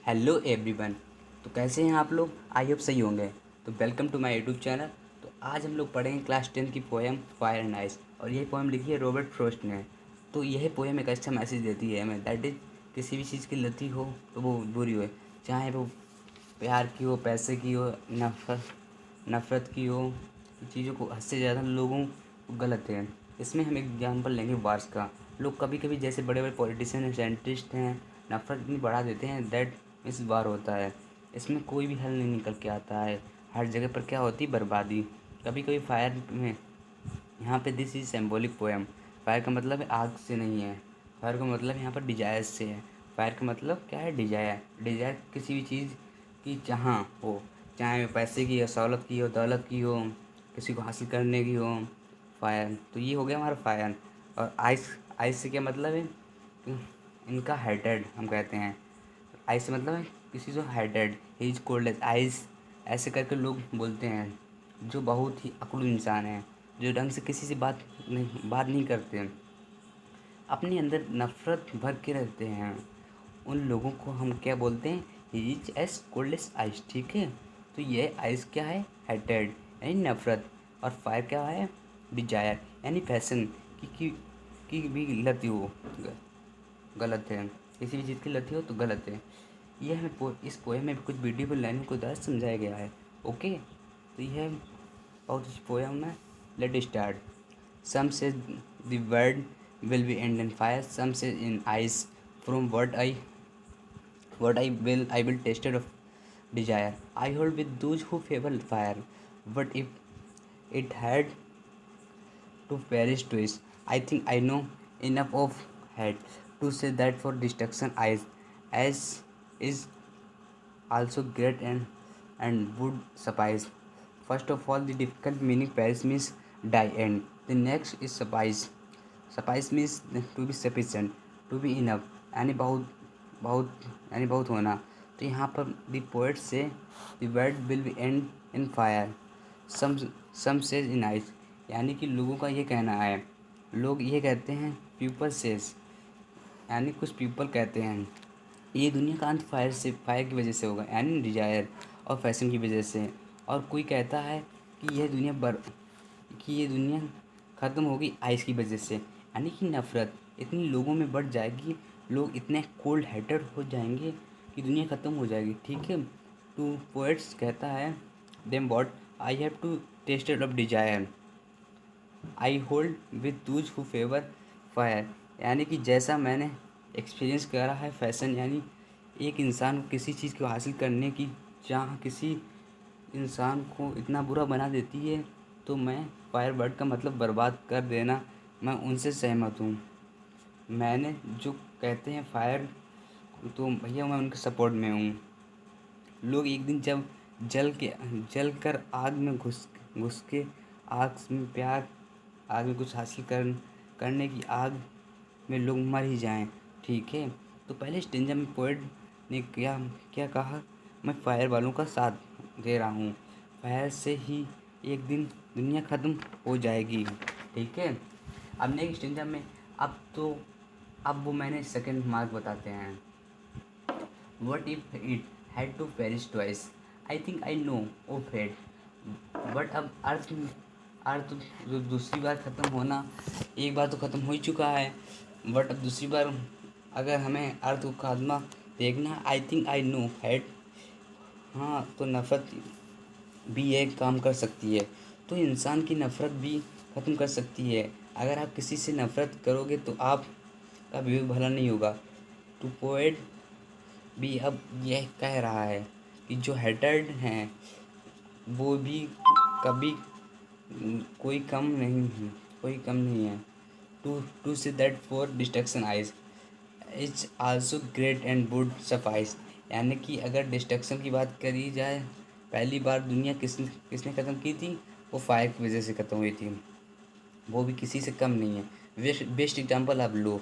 Hello everyone. तो कैसे हैं आप लोग? आई होप सही होंगे। तो welcome to my YouTube channel. तो आज हम लोग पढ़ेंगे क्लास 10 की पोएम फायर एंड आइस, और ये पोएम लिखी है रॉबर्ट फ्रॉस्ट ने। तो यह पोएम एक अच्छा मैसेज देती है हमें, दैट इज किसी भी चीज़ की लती हो तो वो बुरी हो, चाहे वो प्यार की हो, पैसे की हो, नफ़रत की हो। चीज़ों को हद से ज़्यादा लोगों को गलत है। इसमें हम एग्जाम्पल लेंगे वार्स का। लोग कभी कभी जैसे बड़े बड़े पॉलिटिशियन हैं, साइंटिस्ट हैं, नफ़रत इतनी बढ़ा देते हैं दैट इस वार होता है। इसमें कोई भी हल नहीं निकल के आता है। हर जगह पर क्या होती है? बर्बादी। कभी कभी फायर में, यहाँ पे this is symbolic poem. Fire का मतलब है आग से नहीं है। फायर का मतलब यहाँ पर डिजायर से है। फायर का मतलब क्या है? डिजायर। डिजायर किसी भी चीज़ की चाह हो, चाहे वो पैसे की हो, सहूलत की हो, दौलत की हो, किसी को हासिल करने की हो। फायर, तो ये हो गया हमारा फायर। और आइस, आइस से क्या मतलब है? इनका हेडेड हम कहते हैं। आइस से मतलब है किसी जो headed, he is cold as ice, ऐसे करके लोग बोलते हैं। जो बहुत ही अकड़ू इंसान है, जो ढंग से किसी से बात नहीं करते, अपने अंदर नफ़रत भर के रहते हैं, उन लोगों को हम क्या बोलते हैं? He is as cold as ice. ठीक है। तो ये आइस क्या है? हेटेड यानी नफ़रत। और फायर क्या है? डिजायर यानी फैशन की भी लती हो, गलत है। किसी भी चीज़ की लती हो तो गलत है। ये हमें इस पोएम में कुछ ब्यूटीफुल लाइनों को दर्ज समझाया गया है। ओके। तो यह बहुत अच्छी पोएम है। Late start. Some say the world will be end in fire, some say in ice. From what I will tasted of desire. I hold with those who favor fire. But if it had to perish twice, I think I know enough of hate to say that for destruction as is also great and would suffice. First of all, the difficult meaning perish means die end. The next is suffice. Suffice means to be sufficient, to be enough, यानी बहुत होना। तो यहाँ पर the poet से the world will be end in fire, some says in ice, यानी कि लोगों का ये कहना है, लोग ये कहते हैं, पीपल सेज यानी कुछ पीपल कहते हैं, ये दुनिया का अंत फायर की वजह से होगा, यानी डिजायर और फैशन की वजह से। और कोई कहता है कि ये दुनिया ख़त्म होगी आइस की वजह से, यानी कि नफ़रत इतनी लोगों में बढ़ जाएगी, लोग इतने कोल्ड हार्टेड हो जाएंगे कि दुनिया ख़त्म हो जाएगी। ठीक है। टू पोएट्स कहता है, them what I have to tasted of desire, I hold with those who favor fire, यानी कि जैसा मैंने एक्सपीरियंस करा है फैशन, यानी एक इंसान को किसी चीज़ को हासिल करने की चाह किसी इंसान को इतना बुरा बना देती है, तो मैं फायर वर्ड का मतलब बर्बाद कर देना, मैं उनसे सहमत हूँ। मैंने जो कहते हैं फायर, तो भैया मैं उनके सपोर्ट में हूँ। लोग एक दिन जब जल कर आग में घुस के, आग में प्यार, आग में कुछ हासिल करने की आग में लोग मर ही जाएं। ठीक है। तो पहले स्टेंजा में पोएट ने क्या क्या कहा? मैं फायर वालों का साथ दे रहा हूँ, फायर से ही एक दिन दुनिया ख़त्म हो जाएगी। ठीक है। अब नेक्स्ट स्टेंजा में, अब वो मैंने सेकंड मार्क बताते हैं। What if it had to perish twice? I think I know of it. But अब अर्थ जो दूसरी बार ख़त्म होना, एक बार तो ख़त्म हो ही चुका है, बट अब दूसरी बार अगर हमें अर्थ को खात्मा देखना, I think I know hat, हाँ, तो नफ़रत भी एक काम कर सकती है। तो इंसान की नफ़रत भी ख़त्म कर सकती है। अगर आप किसी से नफ़रत करोगे तो आपका भी भला नहीं होगा। टू पोएट भी अब यह कह रहा है कि जो हेटेड हैं वो भी कभी कोई कम नहीं है। To say that for destruction ice is also great and would suffice, यानी कि अगर डिस्ट्रक्शन की बात करी जाए, पहली बार दुनिया किसने ख़त्म की थी? वो फायर की वजह से ख़त्म हुई थी, वो भी किसी से कम नहीं है। बेस्ट एग्जांपल आप लो,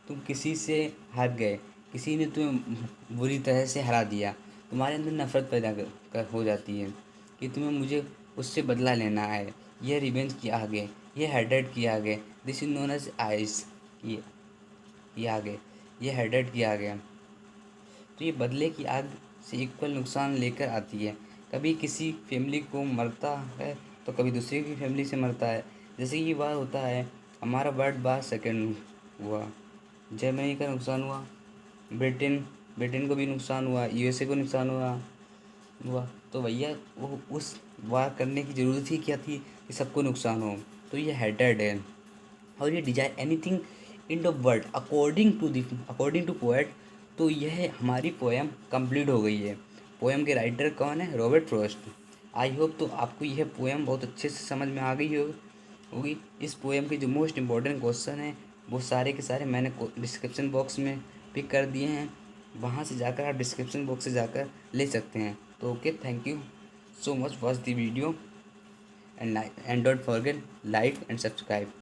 तुम किसी से हार गए, किसी ने तुम्हें बुरी तरह से हरा दिया, तुम्हारे अंदर नफ़रत पैदा हो जाती है कि तुम्हें मुझे उससे बदला लेना है। यह रिवेंज की आगे, यह हेडेड की आगे, this is known as ice, ये आगे, ये हेडेड की आगे। तो ये बदले की आग से इक्वल नुकसान लेकर आती है। कभी किसी फैमिली को मरता है तो कभी दूसरी की फैमिली से मरता है। जैसे ये बात होता है, हमारा वर्ल्ड वार सेकेंड हुआ, जर्मनी का नुकसान हुआ, ब्रिटेन ब्रिटेन को भी नुकसान हुआ, यूएसए को नुकसान हुआ। तो भैया वो उस वार करने की ज़रूरत ही क्या थी कि सबको नुकसान हो। तो ये हेटेड है। और ये desire anything in the world according to poet. तो यह हमारी पोएम कंप्लीट हो गई है। पोएम के राइटर कौन है? Robert Frost. आई होप तो आपको यह पोएम बहुत अच्छे से समझ में आ गई होगी। इस पोएम के जो मोस्ट इम्पॉर्टेंट क्वेश्चन हैं वो सारे के सारे मैंने डिस्क्रिप्शन बॉक्स में पिक कर दिए हैं। वहाँ से जाकर आप डिस्क्रिप्शन बॉक्स से जाकर ले सकते हैं। तो okay, thank you so much watch the video and don't forget like and subscribe.